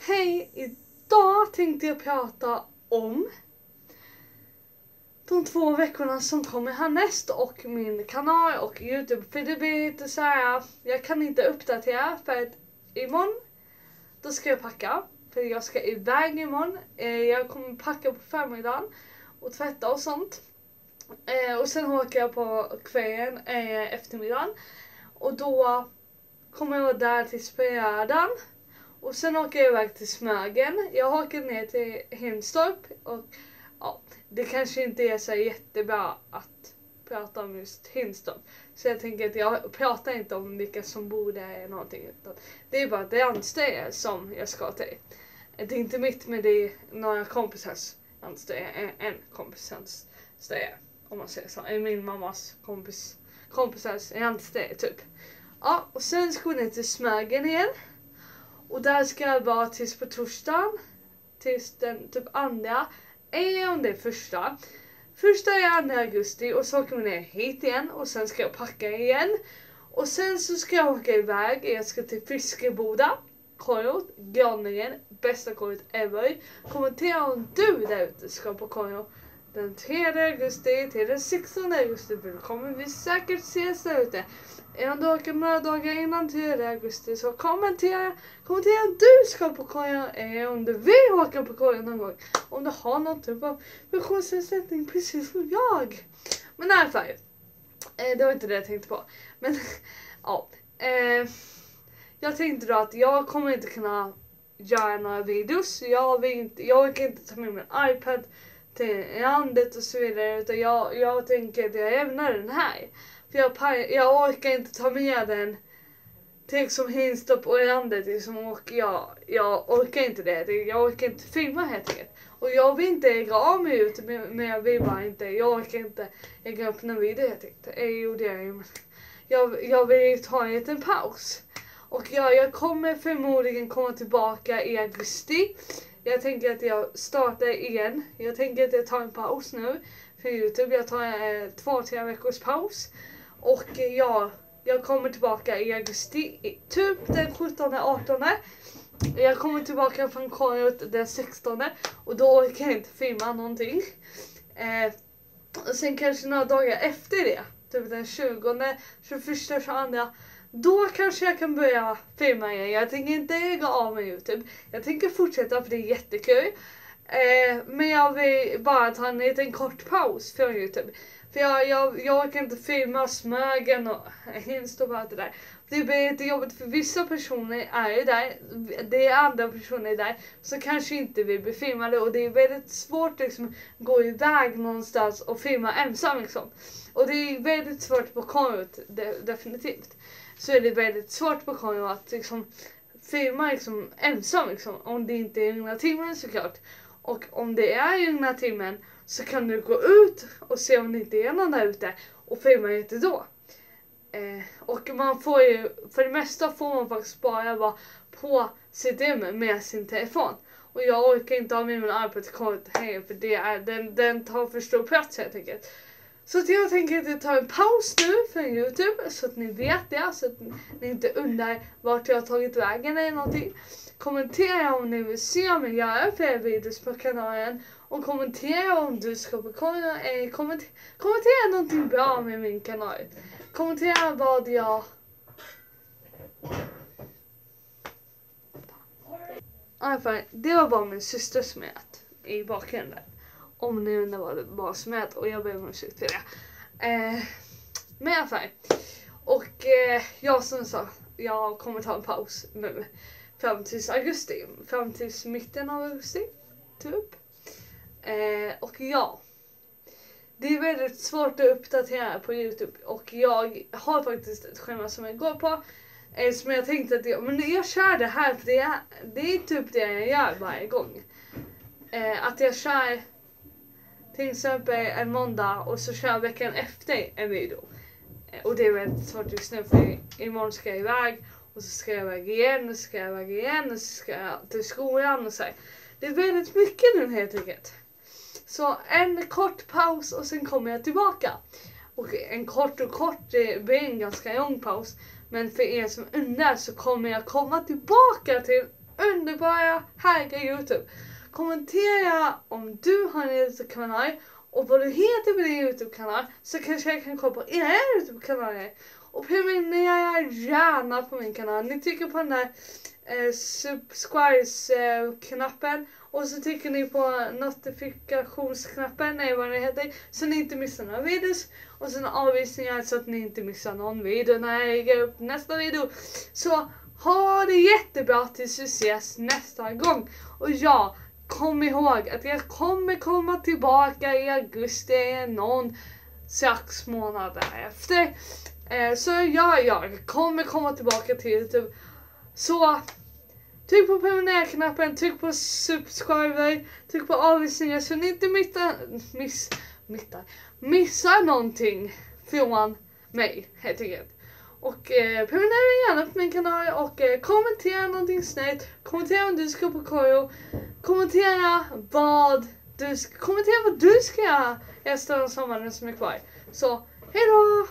Hej, idag tänkte jag prata om de 2 veckorna som kommer härnäst och min kanal och YouTube. För det blir lite så här, jag kan inte uppdatera för att imorgon då ska jag packa. För jag ska iväg imorgon. Jag kommer packa på förmiddagen och tvätta och sånt. Och sen åker jag på kvällen, eftermiddagen. Och då kommer jag där till Spödan. Och sen åker jag iväg till Smögen. Jag åker ner till Hinstorp. Och ja, det kanske inte är så jättebra att prata om just Hinstorp. Så jag tänker att jag pratar inte om vilka som bor där eller någonting. Utan det är bara ett landställe som jag ska till. Det är inte mitt, men det är några kompisars landställe. En kompisars ställe, om man säger så. Min mammas kompisars landställe typ. Ja, och sen ska vi ner till Smögen igen. Och där ska jag vara tills på torsdagen. Tills den typ andra. Eller om det är första. Första är 2 augusti. Och så åker vi ner hit igen. Och sen ska jag packa igen. Och sen så ska jag åka iväg. Jag ska till Fiskeboda. Korot. Granningen. Bästa korot ever. Kommentera om du där ute ska på korot. Den 3 augusti till den 16 augusti. För då kommer vi säkert ses där ute. Om du åker några dagar innan 3 augusti så kommentera om du ska på korgen eller om du vill åka på korgen någon gång. Om du har någon typ av funktionsnedsättning precis som jag. Men i alla fall, det var inte det jag tänkte på. Men ja, jag tänkte då att jag kommer inte kunna göra några videos. Jag kan inte ta med min iPad till landet och så vidare. Utan jag tänker att jag lämnar den här. För jag orkar inte ta med den till som Hinstorp och landet liksom, och jag orkar inte det. Jag orkar inte filma helt enkelt. Och jag vill inte lägga av mig ut, men jag vill bara inte. Jag orkar inte lägga upp någon video helt enkelt. Jag vill ta en liten paus. Och jag kommer förmodligen komma tillbaka i augusti. Jag tänker att jag startar igen. Jag tänker att jag tar en paus nu för YouTube. Jag tar 2-3 veckors paus. Och jag kommer tillbaka i augusti, typ den 17-18. Jag kommer tillbaka från korot den 16. Och då orkar jag inte filma någonting. Och sen kanske några dagar efter det, typ den 20, 21, 22. Då kanske jag kan börja filma igen. Jag tänker inte lägga av med YouTube. Jag tänker fortsätta för det är jättekul. Men jag vill bara ta en liten kort paus från YouTube. För jag kan inte filma Smögen och Hinstorp och allt det där. Det blir lite jobbigt för vissa personer är ju där. Det är andra personer där. Så kanske inte vi blir filmade. Och det är väldigt svårt liksom att gå iväg någonstans och filma ensam liksom. Och det är väldigt svårt på korot, definitivt. Så är det väldigt svårt på korot att liksom filma liksom ensam liksom. Om det inte är Ugna Timmen såklart. Och om det är Ugna Timmen så kan du gå ut och se om det inte är någon där ute och filma lite då. Och man får ju, för det mesta får man faktiskt bara vara på sitt rum med sin telefon. Och jag orkar inte ha med min iPad kort här för den tar för stor plats helt enkelt. Så att jag tänker att jag tar en paus nu för YouTube så att ni vet det. Så att ni inte undrar vart jag har tagit vägen eller någonting. Kommentera om ni vill se mig göra fler videos på kanalen. Och kommentera om du ska på kanalen. Eller kommentera någonting bra med min kanal. Kommentera vad jag... Det var bara min systers smet i bakgrunden. Om ni undrar vad det var smet och jag ber om ursäkt för det. Men i alla fall. Och jag som sa, jag kommer ta en paus nu. Fram till augusti. Fram till mitten av augusti. Typ. Och ja. Det är väldigt svårt att uppdatera på YouTube. Och jag har faktiskt ett schema som jag går på. Som jag tänkte att jag kör det här. För det är typ det jag gör varje gång. Att jag kör till exempel en måndag. Och så kör jag veckan efter en video. Och det är väldigt svårt just nu. För imorgon ska jag iväg. Och så ska jag iväg igen. Och så ska jag iväg igen. Och så ska jag till skolan. Och så här. Det är väldigt mycket nu helt enkelt. Så en kort paus och sen kommer jag tillbaka. Och en kort det blir en ganska lång paus. Men för er som undrar så kommer jag komma tillbaka till underbara, härliga YouTube. Kommentera om du har en YouTube-kanal och vad du heter på din YouTube-kanal, så kanske jag kan kolla på era YouTube-kanaler. Och prenumerera gärna på min kanal. Ni trycker på den där subscribe-knappen och så trycker ni på notifikationsknappen, nej vad det heter, så ni inte missar några videos. Och sen avvisningar så att ni inte missar någon video när jag lägger upp nästa video. Så ha det jättebra tills vi ses nästa gång. Och ja, kom ihåg att jag kommer komma tillbaka i augusti, någon 6 månader efter. Så ja, jag kommer komma tillbaka till YouTube. Så tryck på prenumerera-knappen, tryck på subscribe, tryck på avvisningar så ni inte missar någonting från mig helt enkelt. Och prenumerera gärna på min kanal och kommentera någonting snällt. Kommentera om du ska på korro. Kommentera vad du ska göra efter den sommaren som är kvar. Så hejdå!